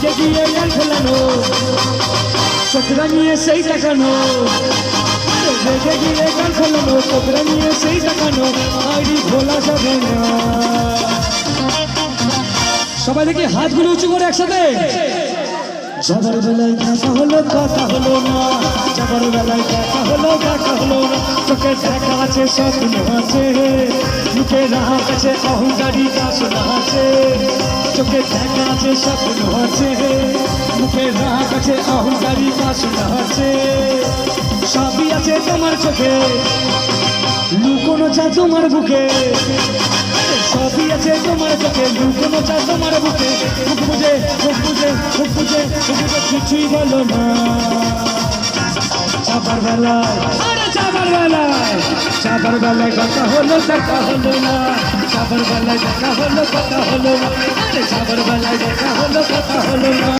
দেখে গিয়ে গান ফেলানো চোখ রাঙিয়ে সেই তাকানো দেখে গিয়ে গান ফেলানো চোখ রাঙিয়ে সেই তাকানো আইডি ভোলা যাবে না। সবাই দেখি হাতগুলো উঁচু করে একসাথে। যাবার বেলায় দেখা হলো কথা হলো না, যাবার বেলায় দেখা হলো না, চোখে দেখা আছে স্বপ্ন আছে, মুখে রাগ আছে অহংকারী বাসনা আছে, চোখে দেখা আছে স্বপ্ন আছে, মুখে রাগ আছে অহংকারী বাসনা আছে, সবই আছে তোমার চোখে লুকোনো চা তোমার বুকে, সবই আছে তোমার চোখে লুকোনো চা তোমার বুকে, মুখ বুঝে কিছুই বলো না। চাবার বেলায় কথা হলো দেখা হলো না, চাবার বেলায় দেখা হলো কথা হলো না, চাবার বেলায় দেখা হলো কথা হলো না।